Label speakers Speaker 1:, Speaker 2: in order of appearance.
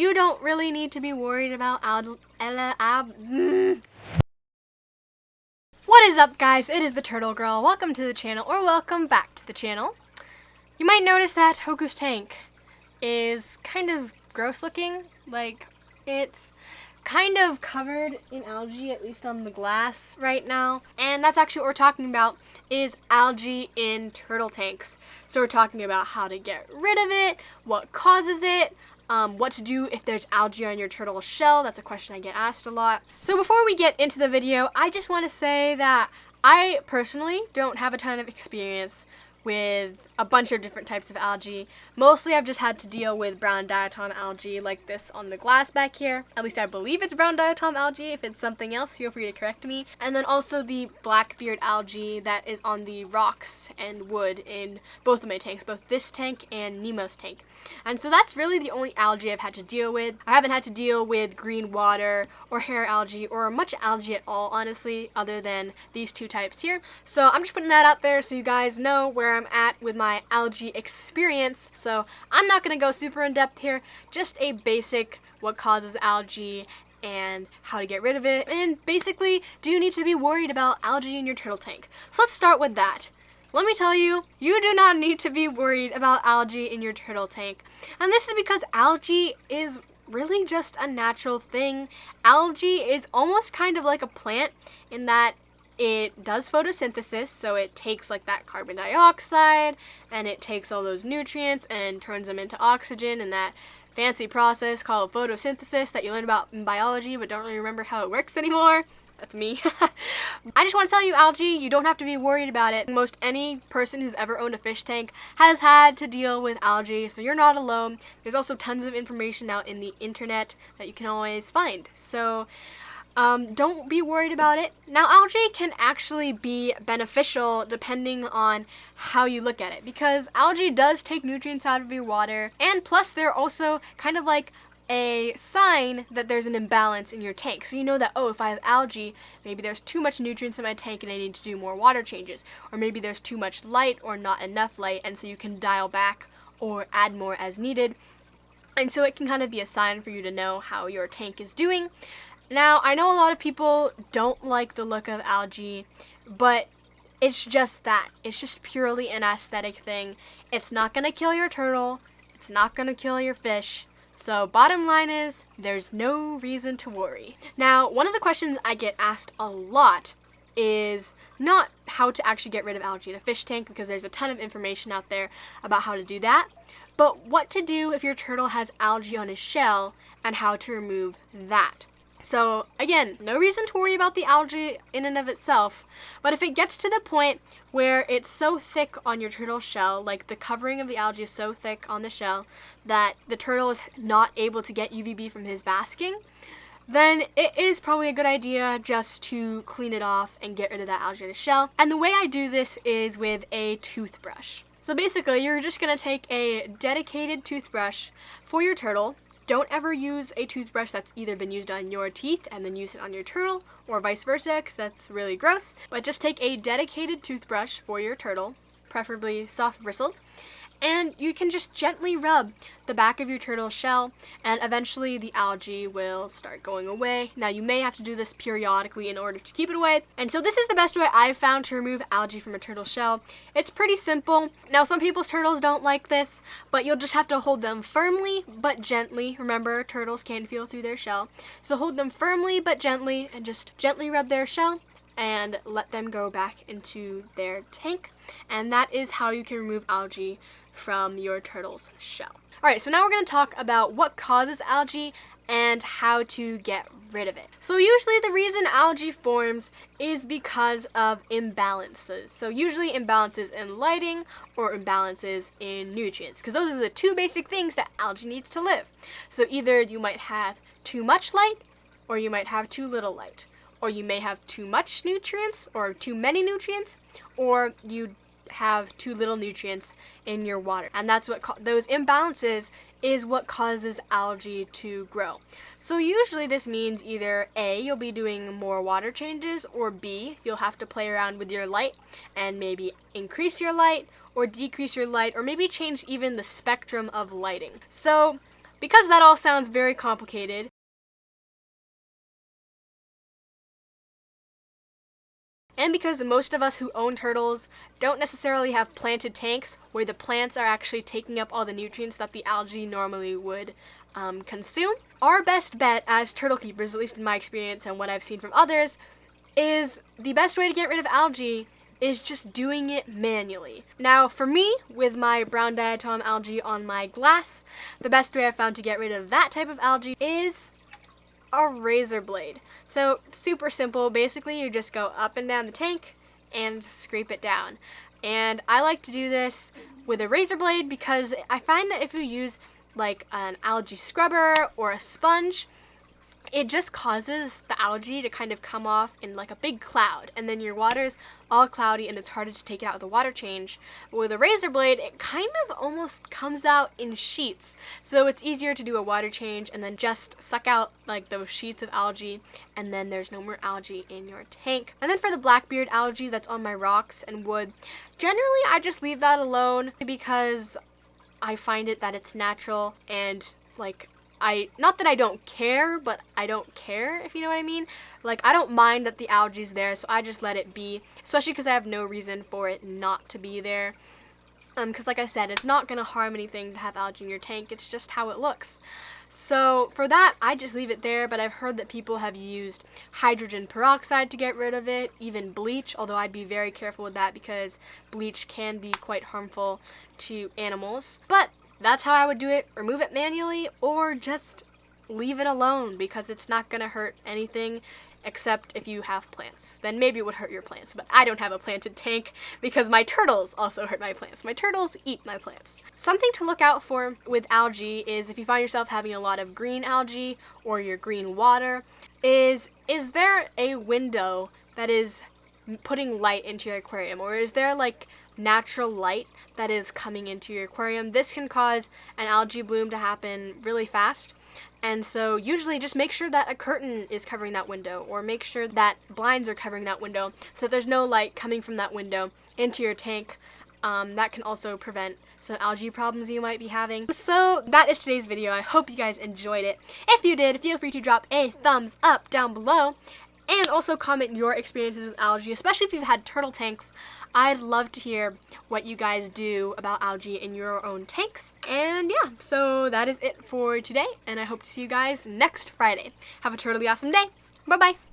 Speaker 1: you don't really need to be worried about What is up, guys? It is the Turtle Girl. Welcome to the channel, or welcome back to the channel. You might notice that Hoku's tank is kind of gross looking. Like, it's kind of covered in algae, at least on the glass right now. And that's actually what we're talking about, is algae in turtle tanks. So we're talking about how to get rid of it, what causes it, what to do if there's algae on your turtle shell. That's a question I get asked a lot. So before we get into the video, I just want to say that I personally don't have a ton of experience with a bunch of different types of algae. Mostly I've just had to deal with brown diatom algae like this on the glass back here. At least I believe it's brown diatom algae. If it's something else, feel free to correct me. And then also the blackbeard algae that is on the rocks and wood in both of my tanks, both this tank and Nemo's tank. And so that's really the only algae I've had to deal with. I haven't had to deal with green water or hair algae or much algae at all, honestly, other than these two types here. So I'm just putting that out there so you guys know where I'm at with my algae experience. So I'm not going to go super in depth here, just a basic what causes algae and how to get rid of it, and basically, do you need to be worried about algae in your turtle tank? So let's start with that. Let me tell you, you do not need to be worried about algae in your turtle tank. And this is because algae is really just a natural thing. Algae is almost kind of like a plant in that it does photosynthesis, so it takes like that carbon dioxide and it takes all those nutrients and turns them into oxygen in that fancy process called photosynthesis that you learn about in biology but don't really remember how it works anymore. That's me. I just want to tell you, algae, you don't have to be worried about it. Most any person who's ever owned a fish tank has had to deal with algae, so you're not alone. There's also tons of information out in the internet that you can always find. So don't be worried about it. Now, algae can actually be beneficial depending on how you look at it, because algae does take nutrients out of your water, and plus they're also kind of like a sign that there's an imbalance in your tank. So you know that, oh, if I have algae, maybe there's too much nutrients in my tank and I need to do more water changes. Or maybe there's too much light or not enough light, and so you can dial back or add more as needed. And so it can kind of be a sign for you to know how your tank is doing. Now, I know a lot of people don't like the look of algae, but it's just that. It's just purely an aesthetic thing. It's not going to kill your turtle. It's not going to kill your fish. So bottom line is, there's no reason to worry. Now, one of the questions I get asked a lot is not how to actually get rid of algae in a fish tank, because there's a ton of information out there about how to do that, but what to do if your turtle has algae on his shell and how to remove that. So again, no reason to worry about the algae in and of itself, but if it gets to the point where it's so thick on your turtle shell, like the covering of the algae is so thick on the shell that the turtle is not able to get UVB from his basking, then it is probably a good idea just to clean it off and get rid of that algae on the shell. And the way I do this is with a toothbrush. So basically, you're just going to take a dedicated toothbrush for your turtle. Don't ever use a toothbrush that's either been used on your teeth and then use it on your turtle, or vice versa, because that's really gross. But just take a dedicated toothbrush for your turtle, preferably soft bristled, and you can just gently rub the back of your turtle shell, and eventually the algae will start going away. Now, you may have to do this periodically in order to keep it away, and so this is the best way I've found to remove algae from a turtle shell. It's pretty simple. Now, some people's turtles don't like this, but you'll just have to hold them firmly but gently. Remember, turtles can feel through their shell, so hold them firmly but gently, and just gently rub their shell and let them go back into their tank. And that is how you can remove algae from your turtle's shell. Alright, so now we're going to talk about what causes algae and how to get rid of it. So usually the reason algae forms is because of imbalances. So usually imbalances in lighting or imbalances in nutrients, because those are the two basic things that algae needs to live. So either you might have too much light or you might have too little light. Or you may have too much nutrients or too many nutrients, or you have too little nutrients in your water. And that's what those imbalances is what causes algae to grow. So usually this means either A, you'll be doing more water changes, or B, you'll have to play around with your light and maybe increase your light or decrease your light, or maybe change even the spectrum of lighting. So because that all sounds very complicated, and because most of us who own turtles don't necessarily have planted tanks where the plants are actually taking up all the nutrients that the algae normally would consume, our best bet as turtle keepers, at least in my experience and what I've seen from others, is the best way to get rid of algae is just doing it manually. Now, for me, with my brown diatom algae on my glass, the best way I've found to get rid of that type of algae is a razor blade. So, super simple. Basically, you just go up and down the tank and scrape it down. And I like to do this with a razor blade because I find that if you use like an algae scrubber or a sponge, it just causes the algae to kind of come off in like a big cloud, and then your water's all cloudy and it's harder to take it out with a water change. But with a razor blade, it kind of almost comes out in sheets, so it's easier to do a water change and then just suck out like those sheets of algae, and then there's no more algae in your tank. And then for the blackbeard algae that's on my rocks and wood, generally I just leave that alone because I find it that it's natural, and like not that I don't care, but I don't care, if you know what I mean. Like, I don't mind that the algae's there, so I just let it be, especially because I have no reason for it not to be there. Because like I said, it's not going to harm anything to have algae in your tank, it's just how it looks. So for that, I just leave it there, but I've heard that people have used hydrogen peroxide to get rid of it, even bleach, although I'd be very careful with that because bleach can be quite harmful to animals. But that's how I would do it. Remove it manually or just leave it alone because it's not going to hurt anything except if you have plants. Then maybe it would hurt your plants, but I don't have a planted tank because my turtles also hurt my plants. My turtles eat my plants. Something to look out for with algae is if you find yourself having a lot of green algae or your green water, is there a window that is putting light into your aquarium, or is there like natural light that is coming into your aquarium? This can cause an algae bloom to happen really fast, and so usually just make sure that a curtain is covering that window, or make sure that blinds are covering that window so that there's no light coming from that window into your tank. That can also prevent some algae problems you might be having. So that is today's video. I hope you guys enjoyed it. If you did, feel free to drop a thumbs up down below. And also comment your experiences with algae, especially if you've had turtle tanks. I'd love to hear what you guys do about algae in your own tanks. And yeah, so that is it for today, and I hope to see you guys next Friday. Have a totally awesome day. Bye-bye.